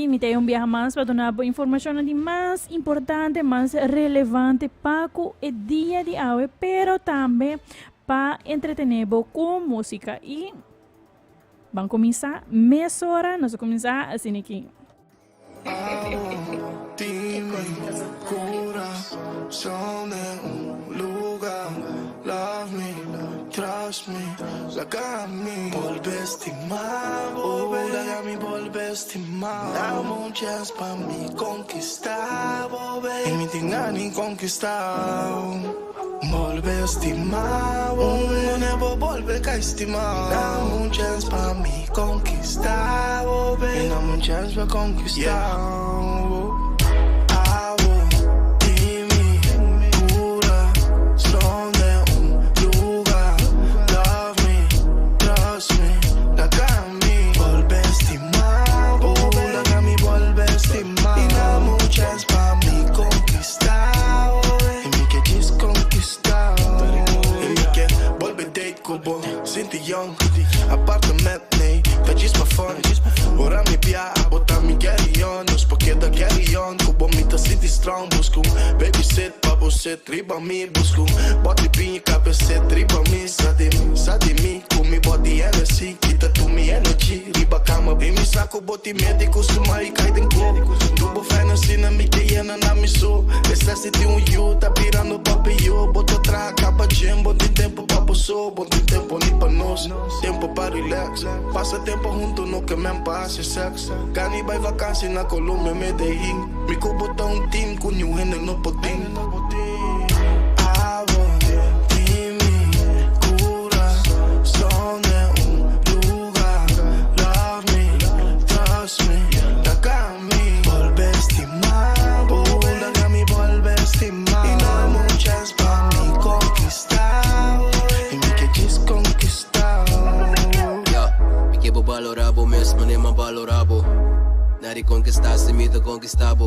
Imitei um viaje mais para dar informação de mais importante, mais relevante para o dia de hoje, pero também para entretener com música. E vamos começar meia hora, nós vamos começar assim aqui. Dime, corazón de lugar, love me, trust me, like me, volve a estimar, a mí volve a estimar, dame un chance pa' mí conquistar, y mi tenga ni conquistar, volve a estimar, no nebo volve a estimar, dame un chance pa' mí conquistar, y dame un chance pa' conquistar. Sinti young, appartement, nee, dat is mijn fun. Ora mi piace, botar mi carry on. Nos paqueta carry on, kubo mita city strong, busco baby sit, babo sit, riba mi, busco body pinha, capacete, riba mi, sa de mi, com mi body energy, quita tu mi energy, riba cama, bem mi saco, boti médico, suma e cai den cu. Tubo fantasy na mi que yena na mi so, necessity you, tá pirando papi yo, boto atrás, acaba jam, bom tem tempo pra poso, bom tem tempo ni pra nós, tempo pra relax, passa tempo junto no que me passa sex, cani vai vacância na Colômbia, Medellín, mi cubo tá team, com new hand no potin. Valorabo mesmo, nem mais valorabo. Nari conquistaste, me te conquistabo.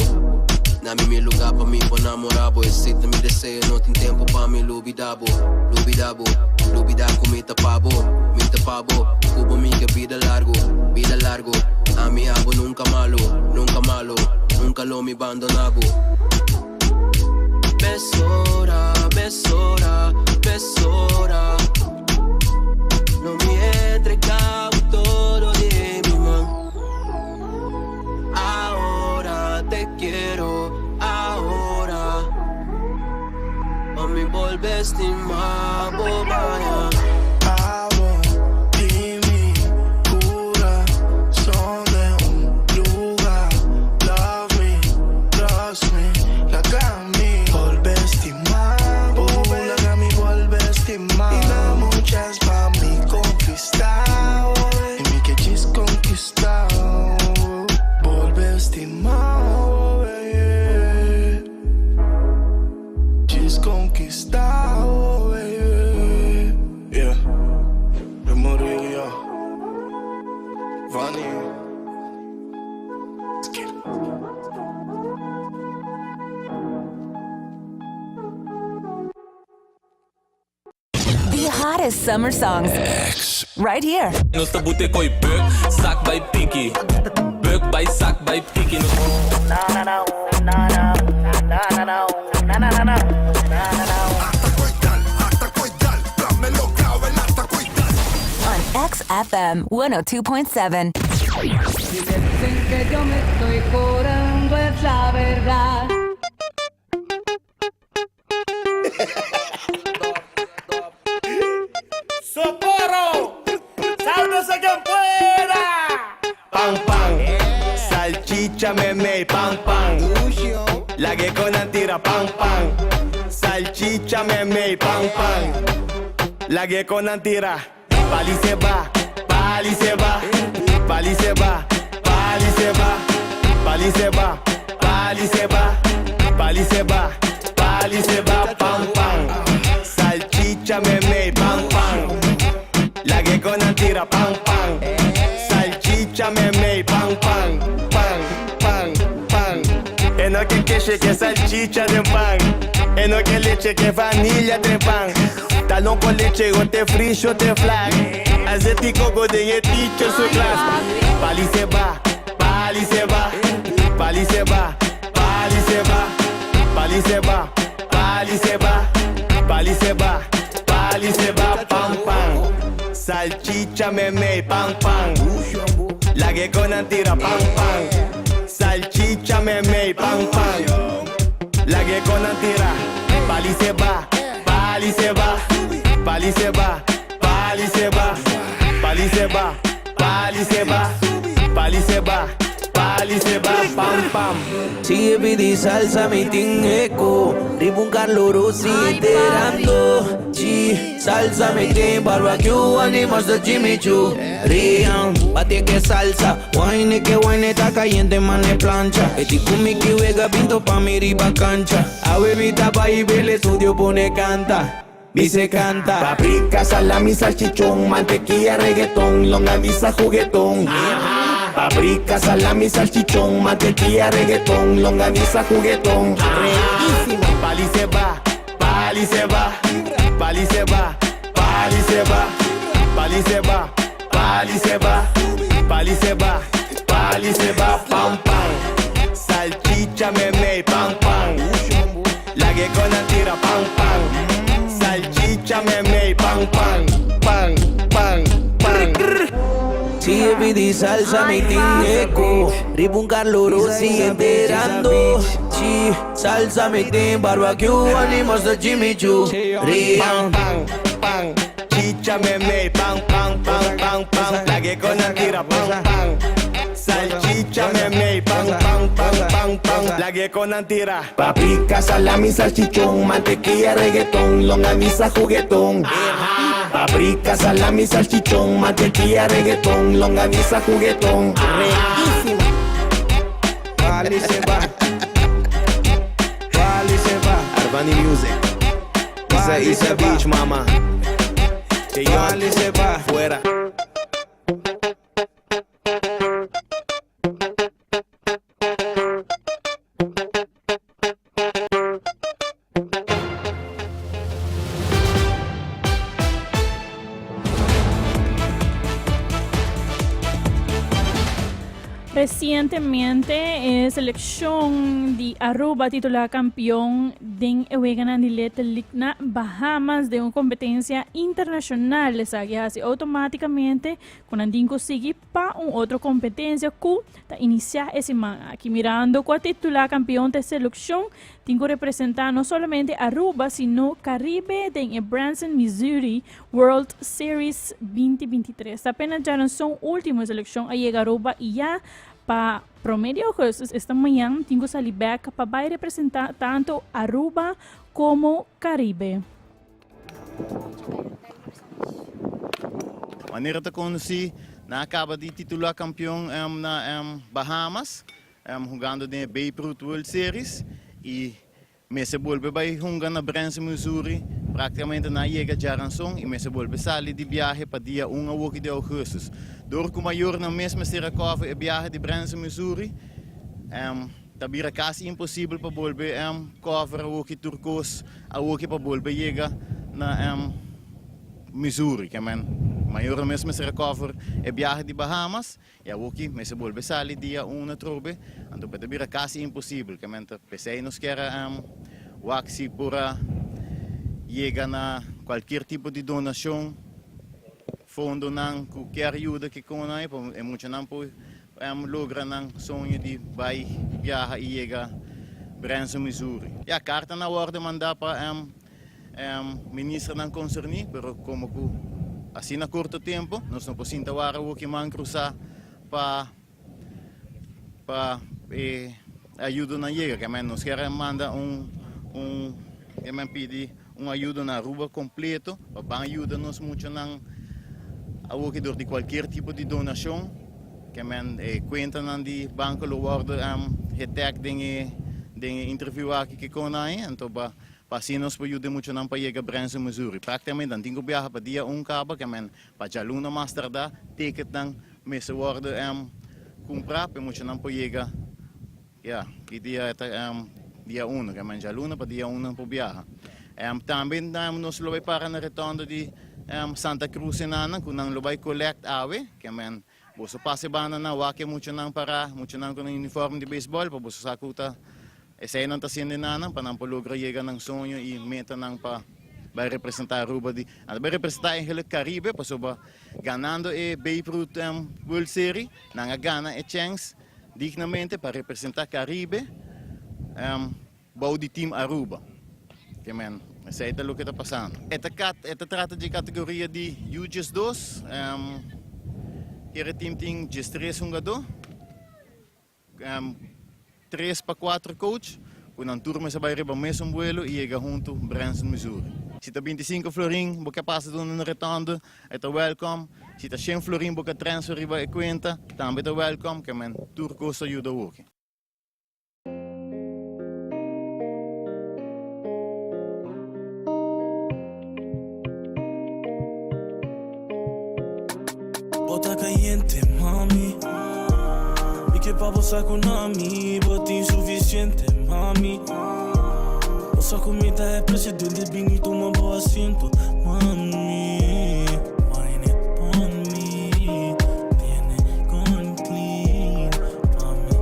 Na mi lugar pra mim, pra namorabo. Excita me desejo, não tem tempo pra mim, lubidabo. Lubidabo, lubidabo, me tapabo. Cubo minha vida largo. A mi abo nunca malo, nunca lo me abandonabo. Besora, besora, besora. No me entregaba todo de mi mano. Ahora te quiero, ahora. A mí volver a estimar, vaya. Hottest summer songs right here. No sta bute koi bök, sak by pinky. Bök by sak by pinky. On XFM 102.7. Dicen que yo me estoy curando, es la verdad. ¡Socorro! ¡Sálvese quien pueda! Pan, pan, salchicha, meme, pan, pan. La que con la tira, pan, pan. Salchicha, meme, pan, pan. La que con la tira, pali se va, pali se va, pali se va, pali se va, pali se va, pali se va, pali se va, pali se va, pan, pan. Salchicha, meme, pan, pan. La que con la tira, pan, pan. Salchicha, meme, pan, pan. Pan, pan, pan. E no que queixe que salchicha de pan. E no que leche que vanilha de pan. Talão com leche ou te fricho ou te flag. Azete coco de ticho su class. Pali se va, pali se va. pali se va, pali se va, pali se va, pali se va, pam pam. Salchicha meme, pam pam. La que con tira, pam pam. Salchicha meme, pam pam. La que con tira, pali se va, pali se va, pali se va, pali se va, pali se va, pali se va, pali se va, pali se va, pam pam. Sigue pidi salsa mi tingeco, ribu un Carlo Rossi enterando. G, salsa mi tin barbecue, animas de Jimmy Choo. Rian, bate que salsa, wine que wine está caliente, mane plancha. Eti kumi que juega pinto pa mi riba cancha. A bebita pa y el estudio pone canta. Dice canta. Paprika, salami, salchichón, mantequilla, reggaetón, longaniza, juguetón. Paprika, salami, salchichón, mantequilla, reggaetón, longaniza, juguetón. Riquísimo. Pali se va, pali se va, pali se va, pali se va, pali se va, pali se va, pali se va, pali se va, pam pam. Salchicha meme, pam pam. La que con tira, pam pam. Salchicha meme, pam pam, pam pam, pam. Sigue pidi salsa mi tingeco, ribu un Carlo Rossi enterando. G, salsa mi tin barbecue, animas de Jimmy Choo. Pam pam, pam. Chicha meme, pam pam, pam pam, pam. La que con tira, pam pam. Salchicha meme, pam pam, pam pam, pam. La que con tira. Paprika, salami, salchichón, mantequilla, reggaetón, longaniza, juguetón. Paprika, salami, salchichón, mantequilla, reggaetón, longaniza, juguetón. Riquísimo. Pali se va, pali se va, Arvani Music. Isa Beach, mama. Que yo pali se va. fuera. Recientemente, selección de Aruba titular campeón de Eweganandilete Ligna Bahamas de una competencia internacional. Les hace automáticamente con Andinko sigue para una otra competencia que inicia esa semana. Aquí mirando cuál titular campeón de selección, tengo representar no solamente Aruba, sino Caribe de Branson, Missouri World Series 2023. Apenas ya no son última selección a llegar a Aruba y ya para promedio esta mañana tengo salir back para representar tanto Aruba como Caribe. Wanneer het conheci, na acaba de titular campeão na Bahamas, jogando na Beirut World Series e me se volve para jogar na Branson, Missouri, praticamente na chega de Aranson e me se volve sair de viagem para dia 1 de agosto. Door que o maior na mesma se recover e viagem de Branson, Missouri, tabira quase impossível para volver cover o que turcos a o que para volver chega na Missouri, que maior mesmo se recover e viagem de Bahamas e o que me se volve sair dia 1 trobe, então tabira quase impossível, que pensei nos quer o axi para chega na qualquer tipo de donação fundo não qualquer ajuda que conai é muito não por logra não sonho de vai viajar e chega Branson, Missouri. E a carta na hora de mandar para ministro não concerni, pero como assim na curto tempo nós não podemos entrar o que man cruzar para ajuda na chega, que nós quer manda que pedir ajuda na rua completo para ajudar nos muito não a que door de qualquer tipo de donação que conta nan de banco lo worden getag dingen interview aqui que conai então para assim nós podemos muito não para chegar Branson, Missouri. Praticamente dan tingo viaja para dia cabo que para jaluna master da ticket dan mesa worden comprar para muito não para chegar que dia dia 1 que jaluna para dia 1 para viajar. Também nós lo vai para na retorno de Santa Cruz nana kunang lobay collect awe kemen boso pase bana na wake mucho nang para mucho nang kun uniform de baseball pa boso sakuta Essa aí não está sendo nada para não lograr chegar num sonho e meta não para vai representar Aruba de, vai representar eigenlijk Caribe, para soba ganhando e Beirut World Series, não gana e chance dignamente para representar Caribe, bau de team Aruba. Que men, essa é o que está passando. Esta trata de categoria de U2, Here team tem 3 jogadores, 3 para 4 coach, com uma turma se vai reba mesmo vuelo e chega junto Branson, Missouri. Se está 25 florin, você passa de um retorno, é welcome. Se está 100 florin, você transfer riba e conta, também é welcome, que men tour costa ajuda a work. Bota caliente, mami. E que pa você com nami, bota insuficiente, mami. Nossa comida é precedente, bem e toma bom assento, mami. Wine it on me, tiene con clean, mami.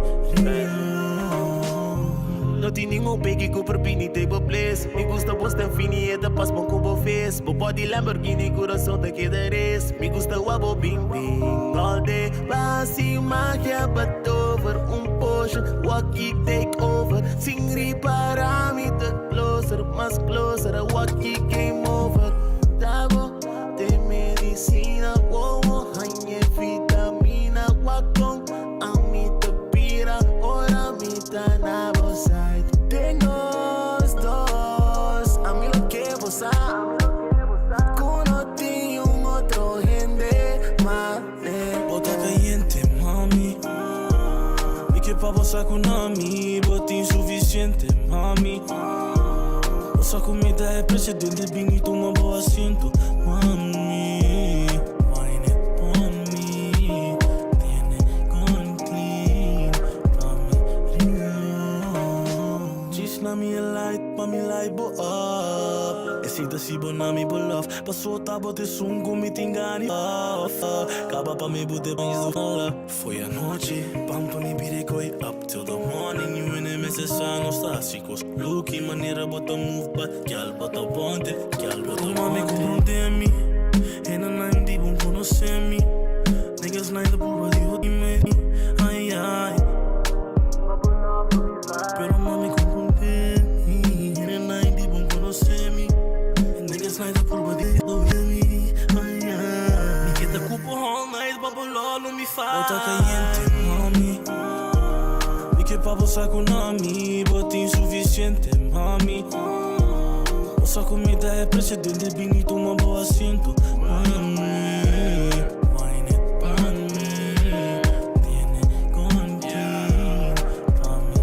Não tem nenhum pegue que por pini table place. Me gusta bosta fini e da paz bom com bo face. Bo body Lamborghini coração da que da race. Me gusta o abo bing bing all day. Basi magia but over potion, walkie take over. Sing para me the closer, mas closer. A walkie game over. Dabo de medicina, wow, hanye vitamina, wakong amita pira, ora mita na side. Tenhos dos, a mí lo que vos conocí un otro gente, mane. Bota caliente, mami. E que pa você com nami, bota insuficiente, mami. Nossa comida é precedente, bem e toma bom assento, mami. Wine it on me, tiene con clean, mami. Diz na minha light, pa mi light bo up. E sinta si bo na mi bo love. Passou tá bote sum com me tingani off. Acaba pa me bote banhos do fala. Foi a noite, pam pa mi bire koi up till the morning. You in him esse sano stásicos. Lucky maneira bota move but gal bota ponte, gal bota mami comprende-me. E não é de bom conhecer-me. Niggas naida por de hoje me. Ai ai. Pero mami comprende-me. E não é de bom conhecer-me. Niggas naida por de hoje me. Ai ai. Me queda culpa all night, babuló não me faz. Bota caliente, mami. Que pa você com nami, bota insuficiente, mami. Nossa comida é precedente, bem e toma bom assento, mami. Wine it on me, tiene con clean, mami.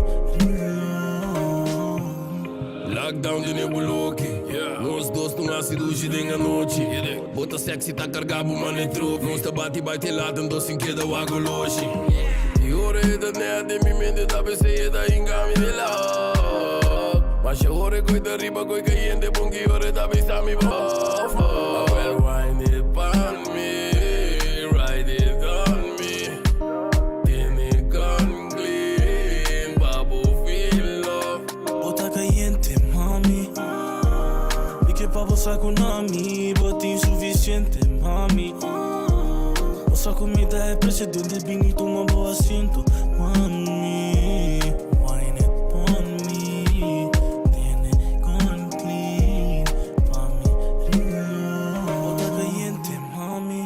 Lockdown de nebuloki, nós dois não ácido hoje de a noite. Bota sexy tá cargado, mano, é truque. Nós tá bate lá, dando sem queda o água longe. E ora é da neve, mi mente tá pensando da ingame de love. Mas se ora coi da riba, coi caliente, bom que ora tá pensando me bof. Well, wine it on me, ride it on me. Tiene con clean, papo feel love. Bota caliente, mami. E que pa você com nami, bota insuficiente, mami. Nossa comida é precedente, bem e toma bom assento, mami. Wine it on me, tiene con clean, mami. Bota caliente, mami.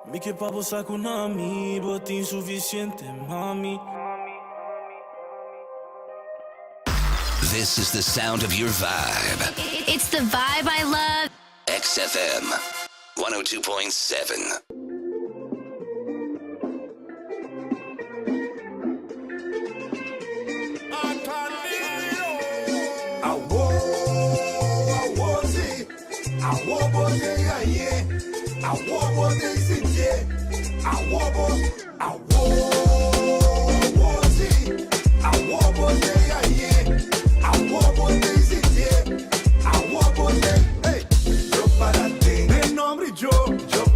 Me que pa você com nami, bota insuficiente, mami. This is the sound of your vibe. It's the vibe I love. XFM 102.7. De nombre yo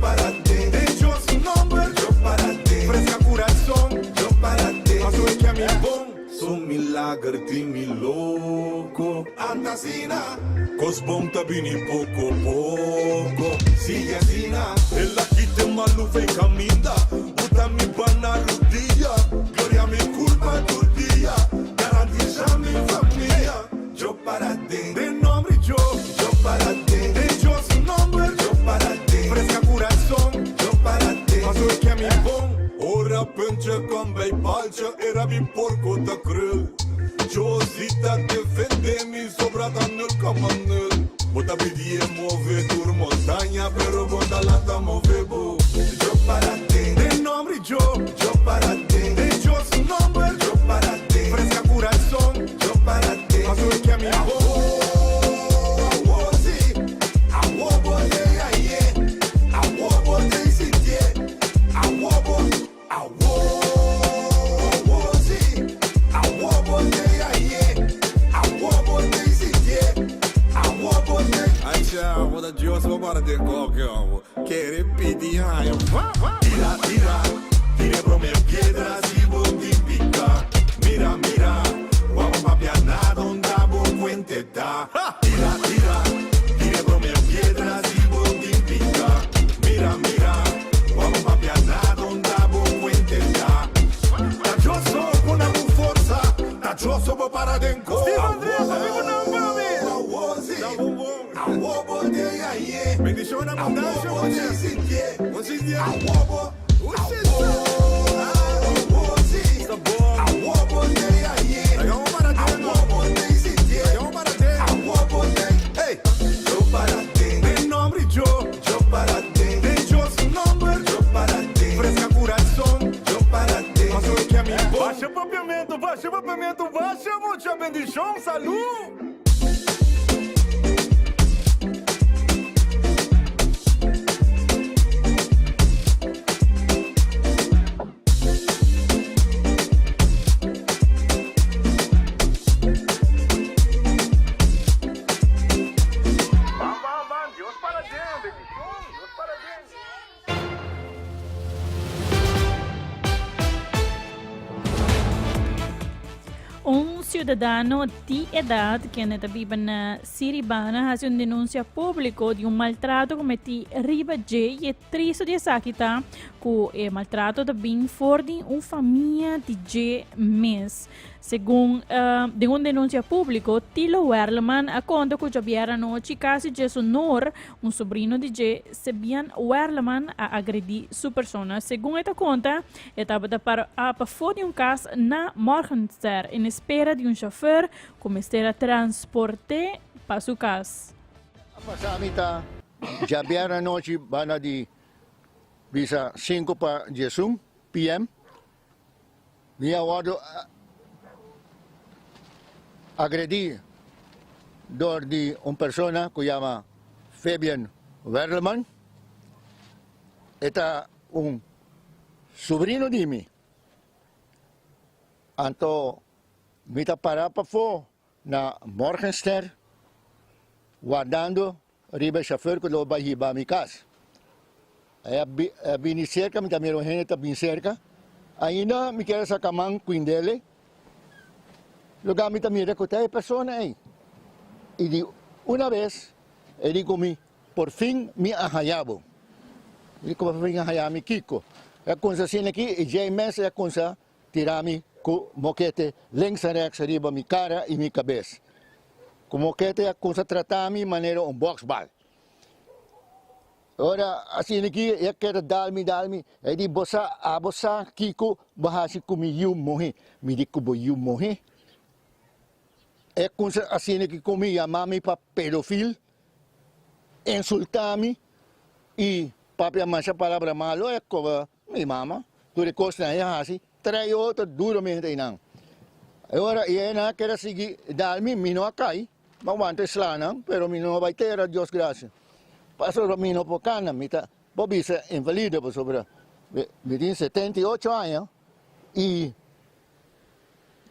para ti. De yo sin nombre, yo para ti. Fresca corazón, yo para ti. Paso es que a mi bon, um milagre de me louco. Andasina, cos bom tabini pouco pouco. Sigue asina, ela que tem malu vem caminda. Buta mi bana dia, gloria mi culpa do dia. Garantiza mi família. Yo para ti, de nome yo para ti. De yo su nombre, yo para ti. Fresca coração, yo para ti. Paso que a mi bom. Ora pensa com bei palcha, era mi porco da cruz. Yo zita defende-me, sobrada nel camanel. Bota pedir mover por montanha, pero bota lata mover bo. Yo para ti, de nome yo para ti. De yo su nombre, yo para ti. Fresca coração, yo para ti. Paso que a mi bom. Vou Dios vou para de qualquer querer pedir raio. Tira, tire pro meu piedras e vou te picar. Mira, vamos papiar nada, onde vou cuentetar. Tira, tire pro meu piedras e vou te picar. Mira, vamos papiar nada, onde vou cuentetar. Tá josso com a força, tá josso vou para de Steve André, amigo não, mami. Bendição na abundância, você dia. Baixa o papiamento, baixa muita bendição, saúde. Cidadano de idade que vive na Siribana faz uma denúncia pública de maltrato cometido riba J e triste de sakita que o maltrato também for de uma família de J mês. Segundo de uma denúncia pública, Tilo Werleman conta que já noite caso de sonor um sobrinho de J Sebian Werleman a agredir sua persona. Segundo esta conta, estava para fora de um caso na Morgenster em espera de um chofer como esteja transporte para sua casa. Pasamita, já vieram noite bana de bisa 5 para 10 p.m. Minha wado agredi door de uma persona que chama Fabian Werleman. Eta sobrinho de mim. Anto mita para fo na Morgenster guardando riba chauffeur que lo vai hiba mi casa. Bini cerca, mita mero heneta bin cerca. Ainda me quer sa kamang quindele. Lugar me também recrutar pessoas aí. E de uma vez, ele comi, por fim, me arraiabo. Ele como fim arraiabo Kiko. É com assim aqui, e já imenso é com essa tirar-me com moquete lença rex riba mi cara e mi cabeça. Com moquete é com essa tratar-me maneira box ball. Ora, assim aqui, eu quero dar-me, é de bossa Kiko, bahasi comi you morrer, me digo que you morrer. É com assim que comi a mami para pedofil, insultar-me e para mancha palavra malo é como minha mama, tu recosta aí assim, trai outro duramente aí não. Agora eu não quero seguir dar-me, me não cai, mas antes lá não, pero me não vai ter a Deus graça. Passou a mim não por cana, me tá, Bobby é invalida por sobre, me tem 78 anos e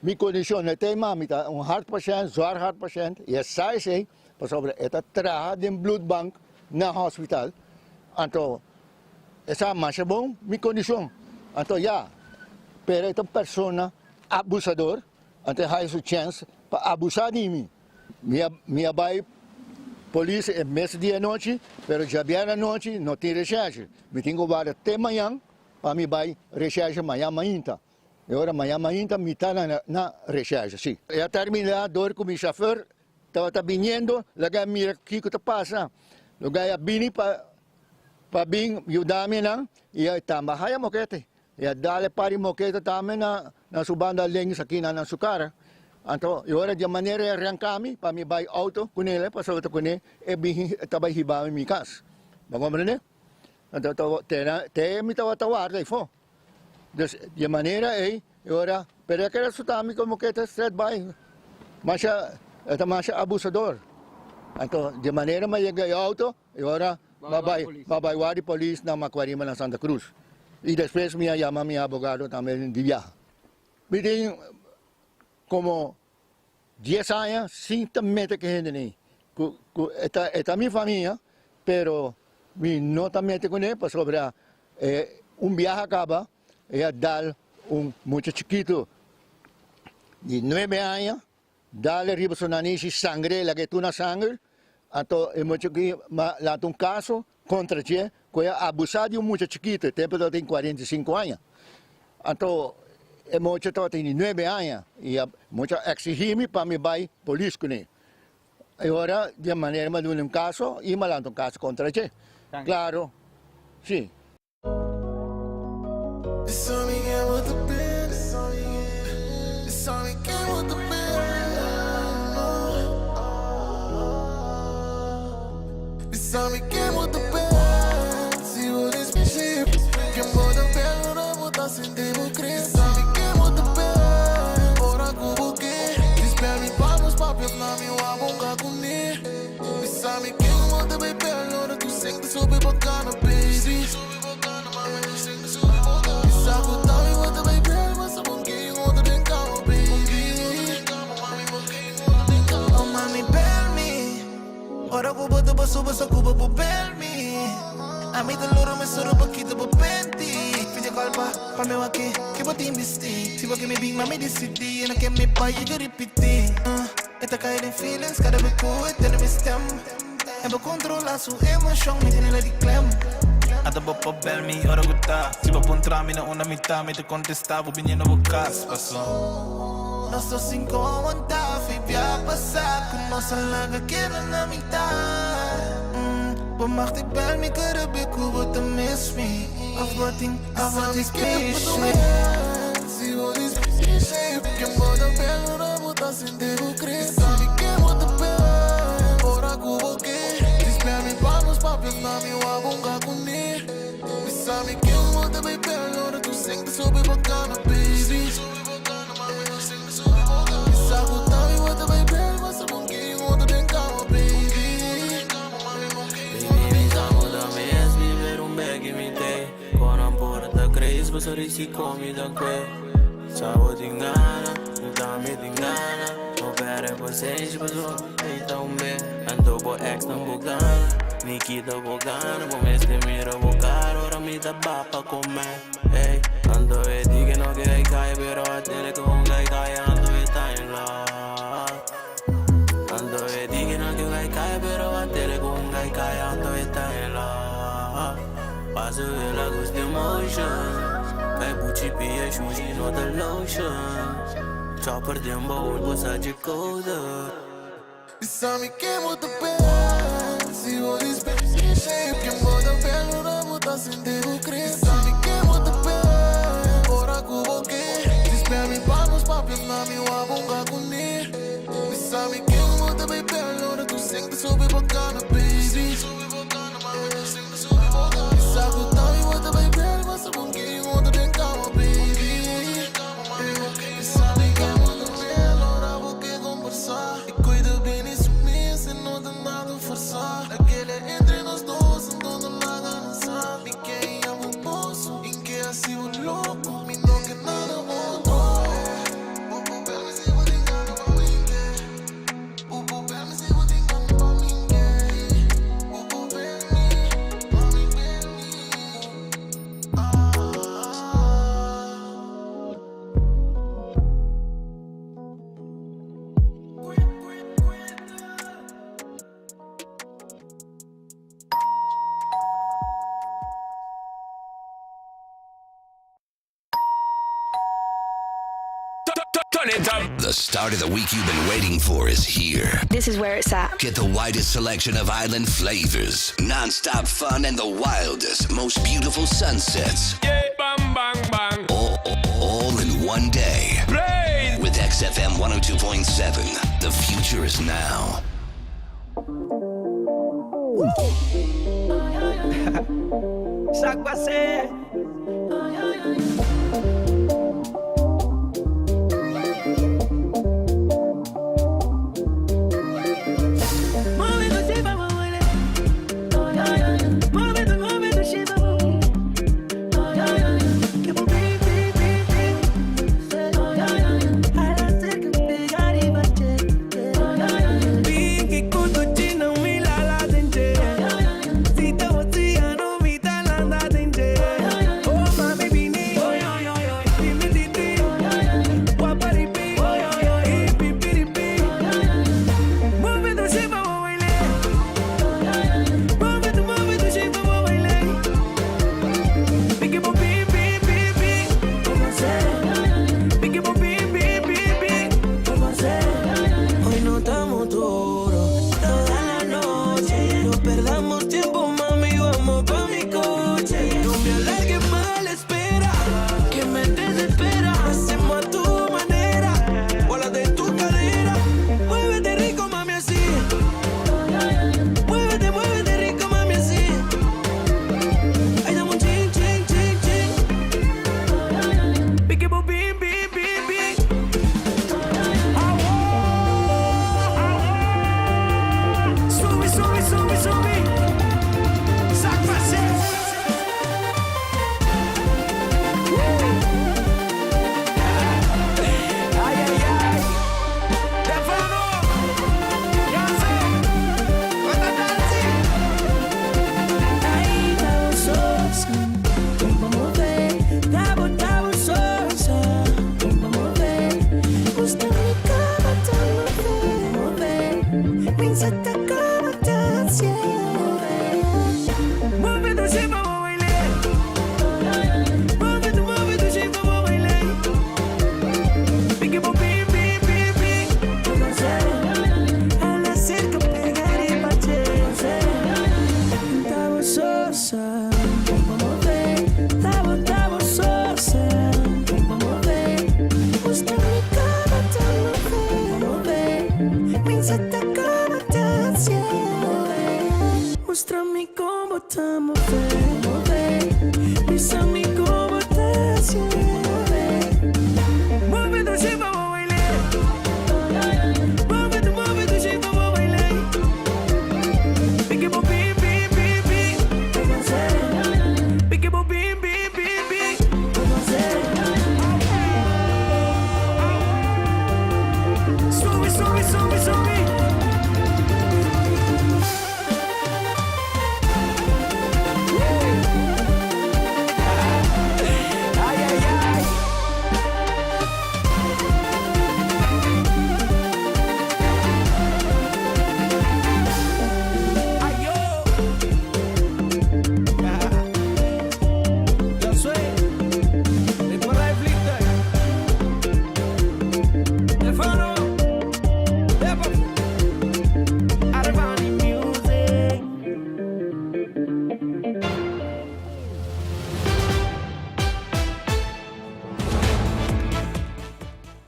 minha condição tem mamita, heart patient, zwaar heart patient, e sai sei, por sobre esta traha de blood bank na hospital. Então, essa marcha bom, minha condição. Então, já, pero esta persona abusador, até há essa chance para abusar de mim. Minha vai polícia é mês dia e noite, mas já vier à noite não tem recherche. Me tenho que guardar até amanhã para me vai recherche amanhã. Agora amanhã me está na recherche, sim. Eu terminei com o meu chofer, estava vindo, lá mira o que está passando. Lá vim para vir ajudar-me, e eu estava aí a moquete. E dali para a moquete também na subanda links aqui na sua cara. Então, agora de maneira arrancar-me para me vai auto com ele, para saber com ele, e estava riba em minha casa. Vamos ver, então, me estava tawar, aí foi. De maneira aí, agora, pero que resultado como que está straight by, mas abusador. Então, de maneira mais cheguei auto, agora vai guarda polícia na Macuarima na Santa Cruz. E depois me chama meu advogado também de viagem. Me tem como 10 anos sem também que gente esta minha família, pero me não também com ele para sobre viagem acaba e dar muito chiquito de 9 anos, dar riba sonanishi sangue, lagi tu na sangue, então é muito que lá um caso contra ele, que é abusado de muito chiquito, tempo tem 45 anos. Então é muito que tem 9 anos e muito exigir-me para me vai polícia com ele. Agora, de maneira que um caso, e me lança um caso contra ele. Claro, sim. Sabe que muito bem, se eu despedir, que muda bem, não muda sem democracia. Sabe que muito bem, ora como que, espere para os papéis na minha abonga comigo. Sabe que muda bem, ora tu sente sobre bacana, baby. Sabe o tal muda bem, mas sabe um que muda bem calma, baby. Oh mami, baby, ora como tu basta cuba por me. A mim da loura me soro bakita por penti. Filha calpa, para meu aqui, que vou te investir. Se vou que me bing, mami decidi, não quer me pai e eu repetir. Eta cair em feelings, cada vez que eu tenho me stem. Eu vou controlar sua emoção, me tem ela de clem. Ada bopa bel me, ora gutta. Se vou encontrar me na una mitad, me te contestar, vou vir no caso, passou. Nós só se incomodar, fui pra passar, com nossa larga queda na mitad. But mag die bel me kunnen bikken wat miss me. Afwachting patient. Si wat is shape, que moda bel ora botar sem democracia. Sabe que moda bel, ora cubo que. Dispel me para os papéis na minha abonga comigo. Me sabe que moda bem bel, ora tu sente sobre bacana, baby. Me sabe o tal e moda bem bel, mas sabe um que moda bem calma, baby. Você disse comida que só te engana, não dá me te engana. Não pera vocês, mas eu então me ando por ex não bugana, Nikita bugana, por mês que mira bocar, ora me dá bapa comer. Hey, ando e diga não que cai, pero a tele com cai, ando e tá em lá. Ando e diga não que cai, pero a tele com cai, ando e tá em lá. Passo ela gosta de emotion. Kai buci pia shuji no the lotion. Chopper dem bowl bossa de coda. Sabe que muito bem. Se eu despedir que moda bem ora botar sem democracia. Sabe que muito bem. Ora cubo que. Desper me para os papéis na minha abonga comigo. Sabe que muito bem ora tu sente sobre bacana, baby. Sabe o tal e muito bem mas sabe um que muda bem calma, baby. Sabe que muda bem, ora vou que conversar. E cuida bem isso mesmo, se não dá nada a forçar. Aquele entre nós dois, não dá nada a dançar. Me quem ama o moço, em que assim o louco, me não quer nada outro. Turn it up. The start of the week you've been waiting for is here. This is where it's at. Get the widest selection of island flavors, non-stop fun, and the wildest, most beautiful sunsets. Yeah, bang, bang, bang. All in one day. Play. With XFM 102.7, the future is now. Ça quoi c'est?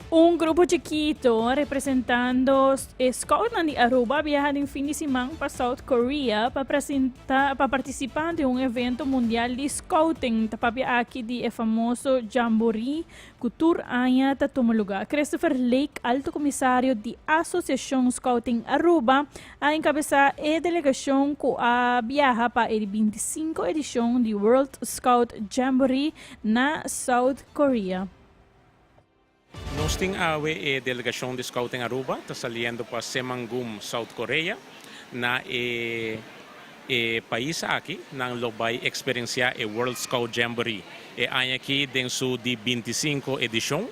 Un grupo chiquito representando Scotland y Aruba viaja en fin de semana para South Korea para participar de un evento mundial de scouting tapapia aquí de famoso Jamboree Cultura Aña ta toma lugar. Christopher Lake, alto comissário de Associação Scouting Aruba, a encabezar a delegação que a viaja para a 25 edição de World Scout Jamboree na South Korea. Nós temos a delegação de Scouting Aruba, está saliendo para Semangum, South Korea, na país aqui, na vai experienciar o World Scout Jamboree. E aqui dentro de 25 edição.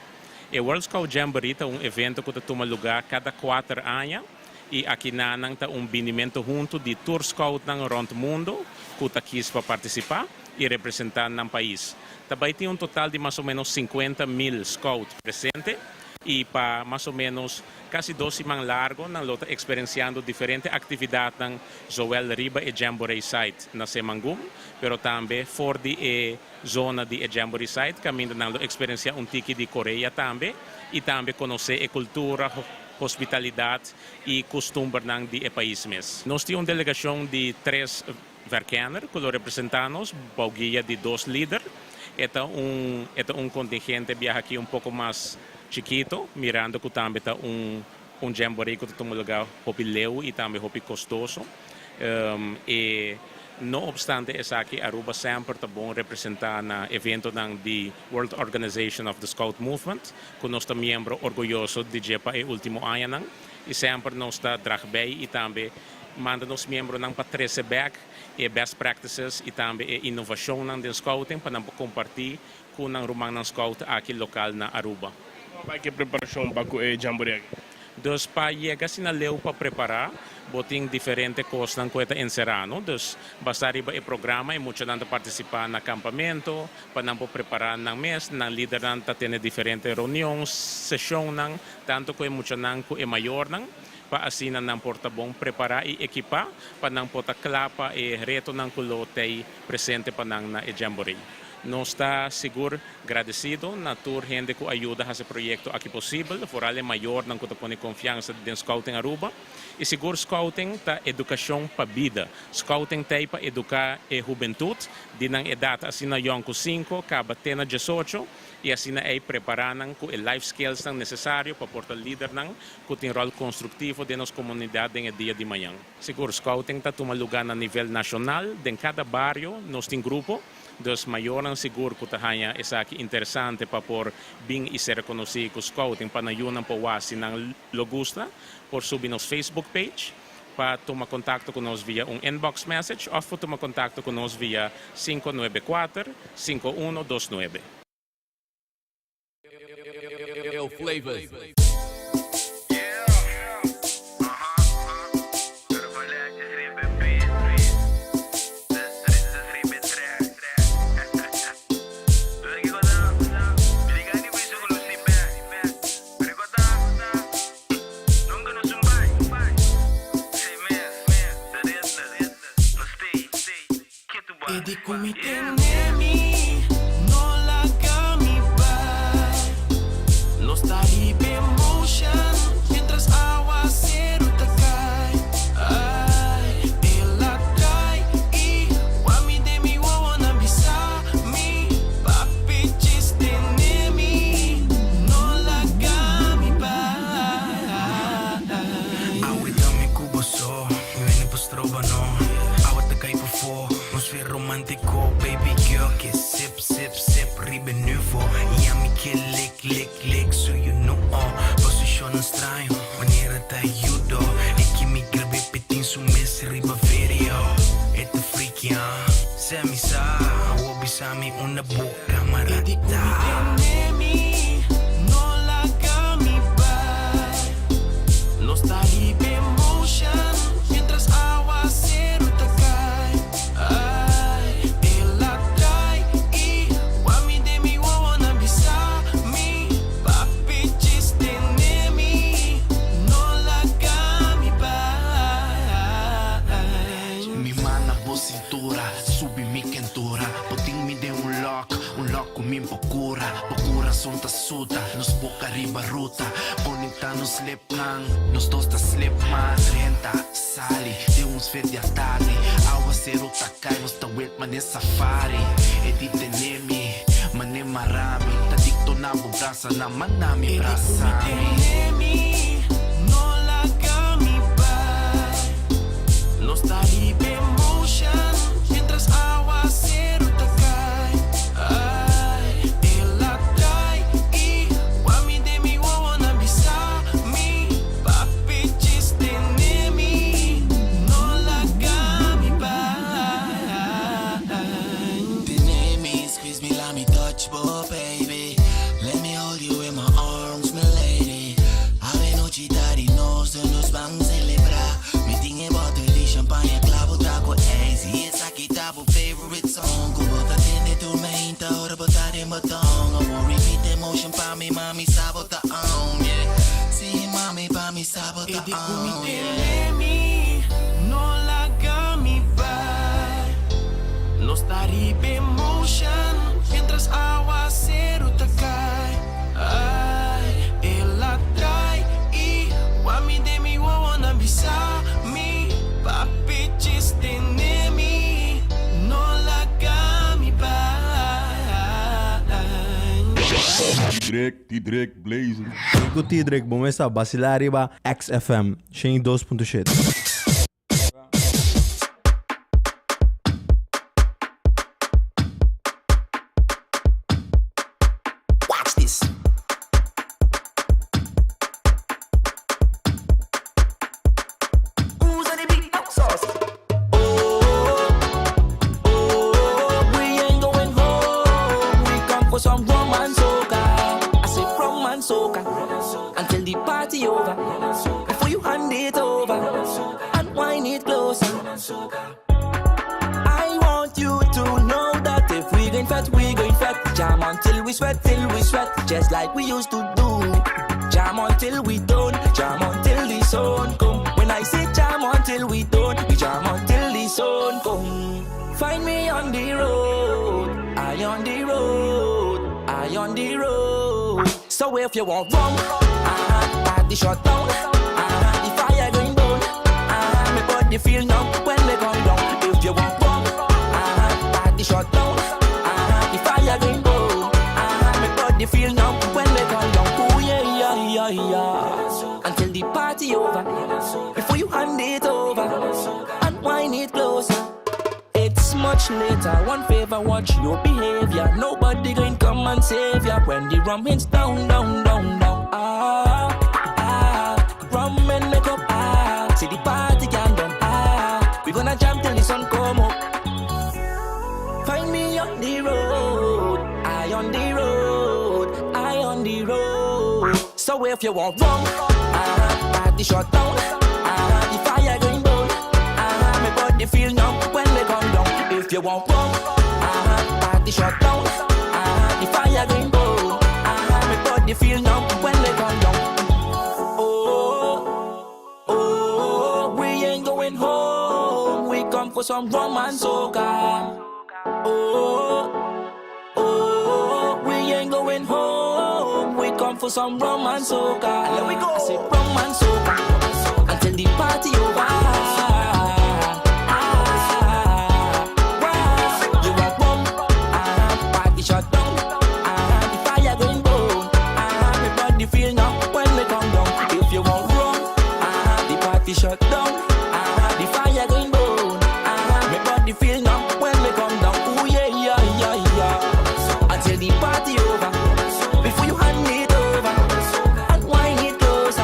O World Scout Jamboree é evento que toma lugar cada 4 anos. E aqui na binimento junto de tour scout rond o mundo, que está aqui para participar e representar no país. Também tem total de mais ou menos 50,000 scouts presentes. y pa más o menos casi 2 semanas largo nang lota experienciando diferente actividad ng Zoel Riba e Jamboree site na Semangum, pero tambe for di zona di Jamboree site kami nang lo experiencia un tiki di Korea tambe y tambe conoce e cultura hospitalidad y costumbre ng di país mes. Nos tiene una delegación de 3 verkener que lo representamos, bauguía de 2 líderes. Ito un contingente viaja aquí un poco más chiquito, mirando que también está un jamboree que está lugar hopi leu y también hopi costoso. No obstante, es aquí Aruba sempre está bom representar na evento ng the World Organization of the Scout Movement, que nós está miembro orgulhoso de jepa e último ano nang, e sempre nós está dragbay e também manda nos membros ng patrese back e best practices e também e inovação ng scouting para compartilhar com ang rumang ng scout aqui local na Aruba. Vai que preparação para o jamboree aqui? Dus pa llega sinaleu para preparar, boting diferente coisas ng kueta encerrano. Dus basta riba e programa e mucho nanta participar na acampamento, para po preparar ng mes, ng líder nanta tiene diferente reuniões, session ng, tanto ko e mucho nang ko e mayor nang, pa asina ng portabong preparar e equipa, pa nang pota klapa e reto ng kulotay presente pa nang na e jamboree. Não está seguro, agradecido na tour gente que ajuda a esse projeto aqui possível, for ale maior não que põe confiança dentro Scouting Aruba. E seguro Scouting tá educação para vida. Scouting tá para educar a juventude, de na idade assim na yonco 5, acaba tendo 18 e assim na preparando com o life skills tão necessário para portar líder nang que tem rol construtivo de nossa comunidade em dia de manhã. Seguro Scouting tá toma lugar na nível nacional, em cada barrio nós tem grupo. Dus mayoran siguro ko tahanya isa ki interesante pa por bing isa reconocido ko scouting panayunan po wasi ng logusta por subir nos Facebook page pa toma contacto con nos via un inbox message o toma contacto con nos via 594-5129. Di come tenermi, non lasciami pai. No study emotion, mientras aguacero te cae. Ay, ela cai y wami de mi wawana bisami. Papi chiste nemi, non lasciami pai. Awe dami kubo so, veni postrovano. Awe te kai por for. Weer romantico, baby girl, que sip, sip, sip, ribe nuvo. E a mi que lick, lick, lick, so you know all. Position estranho, maneira te ayudo. E que mi grebe petin su mes riba video. E te freaky, se mi sa, wobi sa mi una boca marata. E di tenemi, no la gami bai. No sta ribe emotion, mientras aguacero te cae. Procura son tasuda, nos boca arriba ruta. Conecta nos slip lang, nos dos ta slip man. Renta, sali, de uns verde à tarde. Aguacero takai, nos ta wet man safari. Edi tenemi, mane marami. Ta dikto na bubrasa na manami brasami. Tenemi, no la gami bai. Nos ta ribe emotion, mientras aguacero te cae. Oh baby, let me hold you in my arms, my lady. Di kumitelemi, no lagami ba. No staribe emotion, mientras aguacero takay. Ay, ela try, y wami de mi wawa na bisa mi. Papi chiste nemi, no lagami ba. T-Drake Blazer. Com T-Drake, bom essa Bacilari ba XFM, 102.7. Watch this. Who's on the beat? Sauce. We ain't going home. We come for some rum and soca. I say rum and soca until the party over. Before you hand it over and wind it closer. I want you to know that if we going fat, we going fat. Jam until we sweat, just like we used to do. Jam until we don't, jam until the sun come. When I say jam until we don't, we jam until the sun come. Find me on the road, I on the road, I on the road. So if you want rum, party shut down, the fire going down, my body feel numb when they come down. If you want rum, party shut down, the fire going down, my body feel numb when they come down. Oh yeah. Until the party over, before you hand it over and wind it closer. It's much later, one favor, watch your behavior. Nobody going come and save ya when the rum hits down, down, down, down. Rum and make up, see the party can done, we gonna jam till the sun come up. Find me on the road, I on the road, I on the road. So if you want rum, party shut down, the fire going down, my body feel numb when they come down. If you want rum, party shut down, the fire going down, my body feel numb when they come down. Oh, we ain't going home. We come for some rum and soca. Oh, we ain't going home. We come for some rum and soca. Here we go. I say rum and soca until the party over. You want rum? Party shut down. The fire going down. My body feel numb when they come down. If you want rum, the party shut down. The fire going down. My body feel numb when they come down. Ooh yeah. Until the party over, before you hand it over and wind it closer.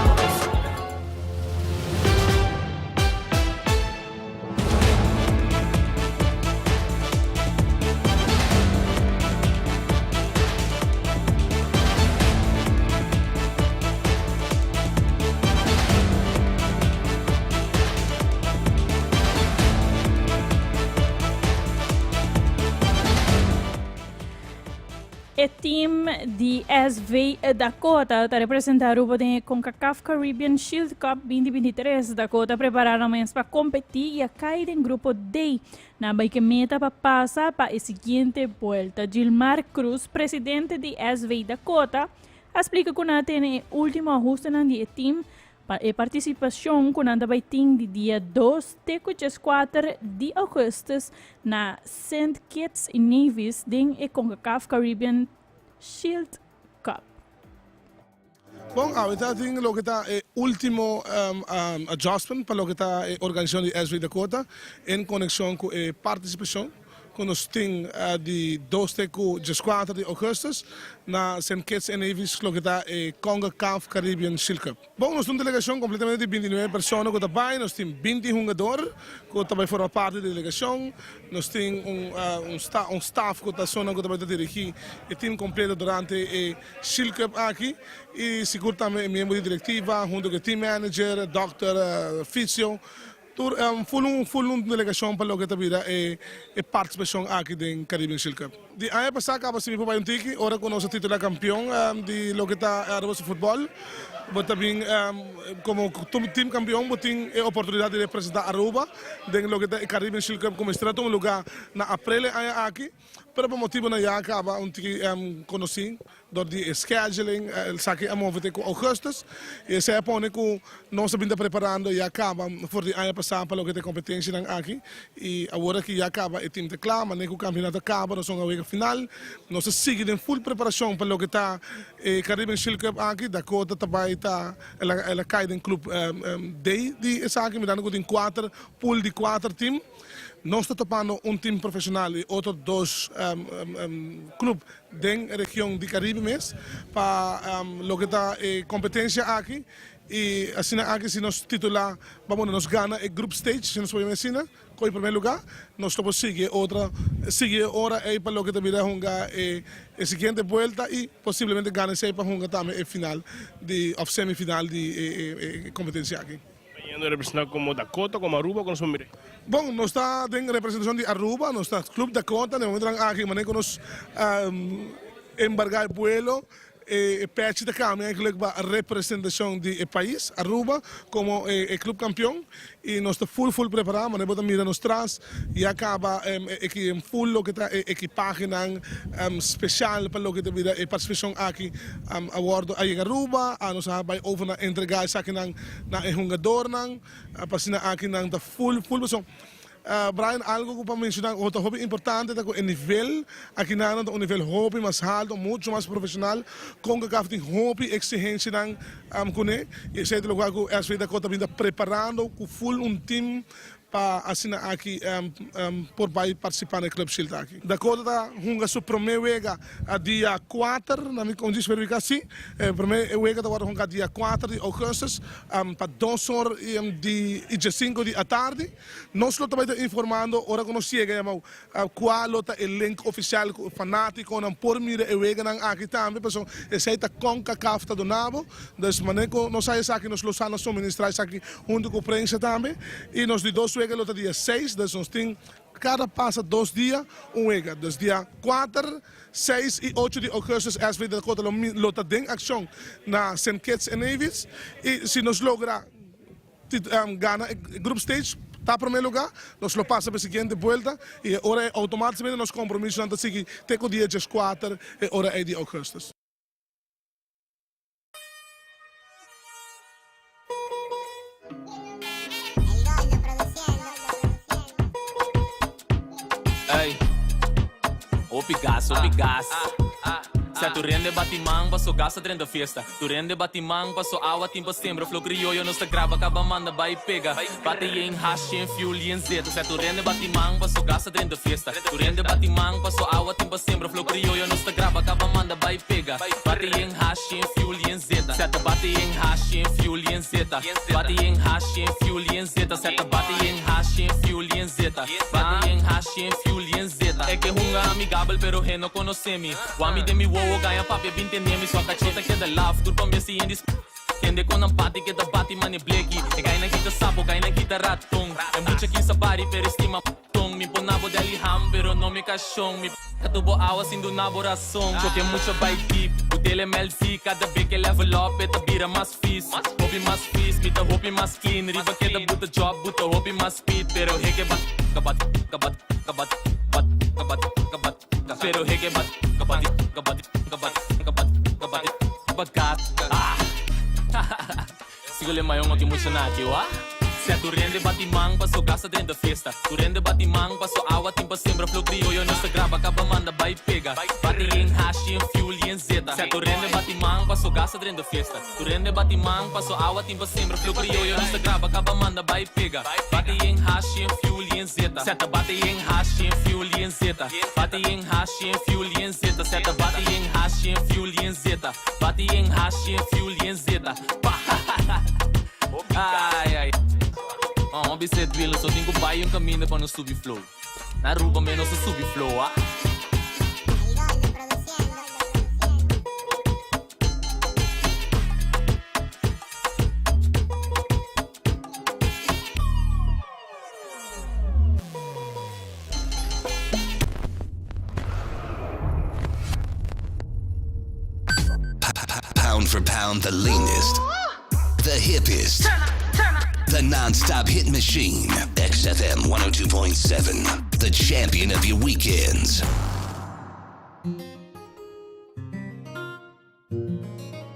O time de SV Dakota está representar o poder CONCACAF Caribbean Shield Cup 2023. Dakota prepararam para competir e a cair em grupo D. Na que meta para passar para a seguinte volta. Gilmar Cruz, presidente de SV Dakota, explica que na tem o último ajuste na de time para a participação que na vai ter de dia 2 até 4 de agosto na St. Kitts e Nevis em a CONCACAF Caribbean Shield Cup. Bom, ahorita tengo lo que está último adjustment para lo que está organización de SV Dakota en conexión con participación. Com nós temos de 2 até 4 de agosto na St. Kitts e Nevis, que está a CONCACAF Caribbean Shield Cup. Bom, nós temos uma delegação completamente de 29 pessoas que estão aí, nós temos 20 jogadores que também formam parte da delegação, nós temos staff que está dirigir o time completo durante o Shield Cup aqui, e seguro também membro de diretiva, junto com o team manager, doctor, fisio. Full delegação para lo que está vida e participação aqui no Caribbean Shield Cup. De año pasado acaba se me fue un tiki, ahora con nuestro titular campeón de lo que está Aruba fútbol. Pero también como team campeón, tiene oportunidad de representar Aruba en lo que está el Caribbean Shield Cup como estrato un lugar na april aquí. Pero por motivo na ya acaba un tiki conocido door die scheduling, saque a mover com Augustus. E se pone com nós estamos preparando e acaba por de ano passado para o que tem competência aqui. E agora que já acaba o time de clama, nem que o campeonato acaba, nós vamos ao final. Nós seguimos em full preparação para o que está Caribbean Shield Cup aqui. Dakota também está, ela cai em clube day de saque, mirando com 4 pool de 4 times. Nós estamos topando time profissional e outros 2 clubes da região de Caribe para o que está competência aqui. E assim aqui se nós titular, vamos nos ganhar o group stage, se nós podemos ensinar, com o primeiro lugar, nós estamos seguir hora aí para o que está jogar a seguinte volta e possivelmente ganhar se para jogar também a final de semifinal de competência aqui. Yendo representar como Dakota, como Aruba, como Somire. Bom, nós está em representação de Aruba, nós está clube Dakota, nós estamos aqui, mas nós embargar o vuelo, parte da câmera que leva a representação do país, Aruba, como clube campeão, e nós estamos full preparado, mas nós estamos nos traz e acaba aqui full o que está equipagem especial para o que está a participação aqui a bordo aí em Aruba, a nós vai over na entregar isso aqui na jogador para aqui na full Brian, algo que para mencionar, outro hobby importante é o nível, aqui na um nível hobby mais alto, muito mais profissional, com que tem hobby exigência com ele, e sei do lugar que a vida que está preparando, com full time para assinar aqui por participar no Club Shield aqui. Dakota está jogando sua primeira vega a dia 4, na minha condição verificar assim, primeira vega está jogando dia 4 de agosto, para 2 horas de 5 da tarde. Nós também estamos informando, hora que nós chegamos, qual é o link oficial fanático, por mira a vega aqui também, pessoal, esse está com a cafta do nabo, então nós saímos aqui, nós losamos suministrar aqui junto com a prensa também, e nós de 2 wega lota dia 6, dus ons ting cada passa 2 dias, wega. Dus dia 4, 6 e 8 de agosto, as we Dakota lota ding ação na St. Kitts e Nevis, e se nos logra ganhar group stage, está em primeiro lugar, nós lo passa para a seguinte volta, e ora automaticamente nós compromisso na seguir, teco dia 4 e ora é de agosto. Hey, opigas. Se tu rende batimang, passo gasta dentro da festa. Tu rende batimang, passo água, timpa setembro. Flow criollo, nós te grava, acaba manda, vai pega. Bate em hash, em fuel e em zeta. Se tu rende batimang, passo gasta dentro da festa. Tu rende batimang, passo água, timpa setembro. Flow criollo, nós te grava, acaba manda, vai pega. Bate em hash, em fuel e em zeta. Se tu bate em hash, em fuel e em zeta. Bate em hash, em fuel e em zeta. Se tu bate em hash, em fuel e em zeta. Bate em hash, em fuel e em zeta. É que hunga amigável, pero he no conocemi. O ami de mi wow, ganha papi, 20 nemi. Sua cachota que da love, turpa me si indis. Kende com empate que da bate mani bleki. E ganha kita sapo, ganha kita ratong. É mucha aqui sa bari, pero estima tong. Mi ponabo dali ham, pero no me cachong. Mi katubo awa sin do naboração. Choque mucho by deep, o dele é MLC. Cada vez que level up, eta bira mais fiz. Hobby mais fiz, mita hobby mais clean. Riba que da buta job, buta hobby mais speed. Pero rege bat, pero rege bat, bagat. Sigo-lhe maior que muito aqui, ó. Se tu rende batimang, passo gasta dentro da festa. Tu rende batimang, passo água, timpa sembra. Flow criollo, nós te grava, acaba manda, vai pega. Bate em hash, em fuel e em zeta. Se tu rende batimang, passo gasta dentro da festa. Tu rende batimang, passo água, timpa sembra. Flow criollo, nós te grava, acaba manda, vai pega. Bate em hash, em fuel e em zeta. Seta bate em hash, em fuel e em zeta. Bate em hash, em fuel e em zeta. Seta bate em hash, em fuel e em zeta. Bate em hash, em fuel e em zeta. Ai, ai. Observe ele, só tem que pai caminho para não subir flow. Na Aruba menos subir flow, ah. for pound the leanest, the hippest, the non-stop hit machine. XFM 102.7, the champion of your weekends.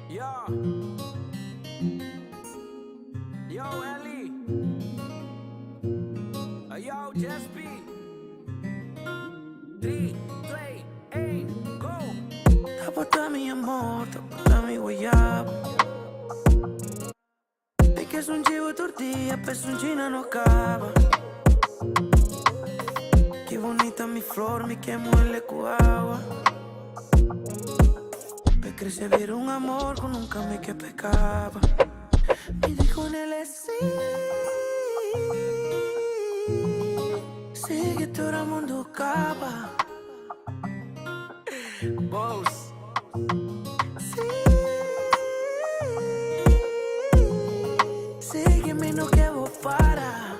Yo, Ellie. Yo, Just B. 3, 2, 1, go. Tapos mi amor, tapos mi guayabo. Vi que es un chivo tortilla, peso un china no acaba. Qué bonita mi flor, mi que muele cuagua. Me crecí ver un amor con un cambio que pecaba. Me dijo en el sí, sí que todo el mundo acaba. Boss. Sígueme, no que vos para.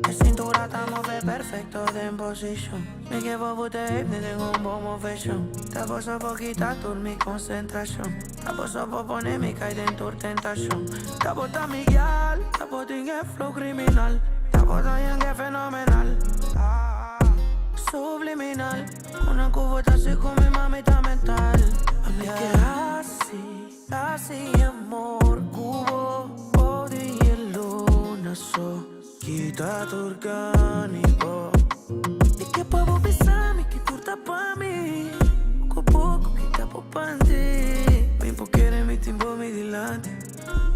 En cintura estamos perfecto de position. Me llevo botella, me tengo un bom motion. Te paso por quitar toda mi concentración. Te paso por ponerme caer en tu tentación. Te bota mi guial, te bota en el flow criminal. Te bota en el fenomenal. Subliminal, una cubota así con mi mamita mental. A mí que así amor, cubo, body y luna so. Quita tu orgánico. Y que puedo pisarme, que curta pa' mí. Poco a poco, quita por panty. Ven porque eres mi tiempo, mi delante.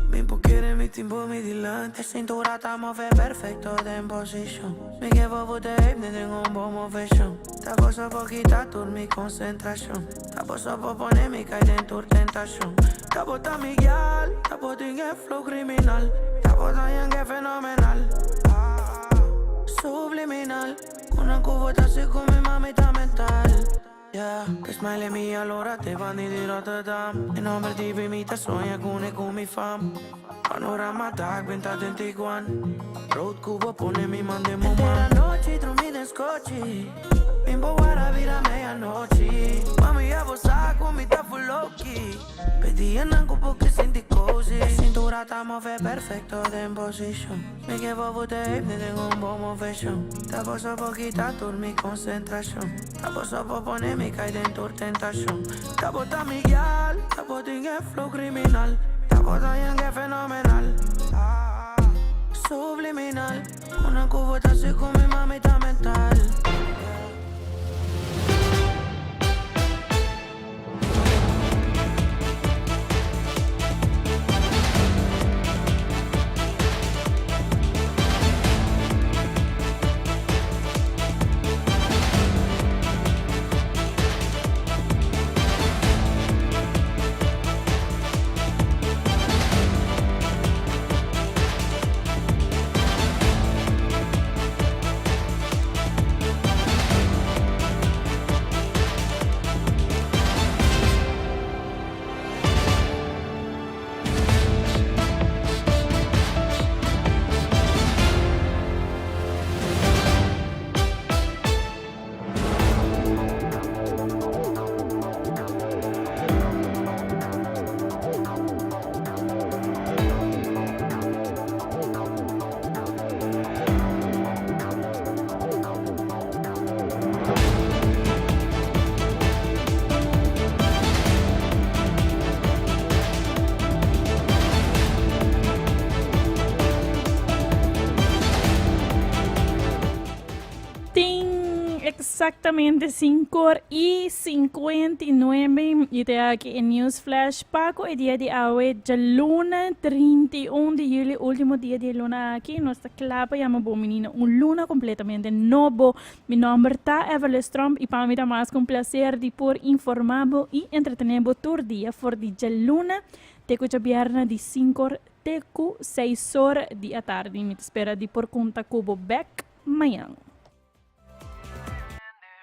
Ven porque eres mi tiempo, mi delante. En cintura estamos perfecto de position. Me llevo botella, me tengo un bom motion. Te paso por quitar toda mi concentración. Te paso por ponerme caer en tu tentación. Te bota mi guial, te bota en el flow criminal. Te bota en el fenomenal. Subliminal, una cubota así con mi mamita mental. Yeah, che smile mia allora te vanni di Rotterdam. E non per ti imita sogna con mi fam. Panorama dag bent uit in Tiguan. Rood cubo pone mi mande mo man. La noche dormí en scotchi. Bimbo guara vira medianoche. Mami ya vos con mi tafu low-key. Pedían algo porque sentí cozy. Cintura estamos perfecto de position. Me llevo botella, me tengo un bom motion. Te paso por quitar toda mi concentración. Te paso por ponerme caer en tu tentación. Te bota mi guial, te bota en el flow criminal. Te bota en el fenomenal. Subliminal, una cubota así con mi mamita mental. Exactamente 5:59 y te aquí en News Flash Paco el día de hoy ya luna 31 de julio último día de luna aquí nuestra clave llama menina un luna completamente nuevo. Mi nombre está Everlis Tromp y para mí es más un placer de por informar y entretener todo día por de ya luna te escucha viernes de 5 te 6 horas de la tarde me espera de por conta cubo back mañana.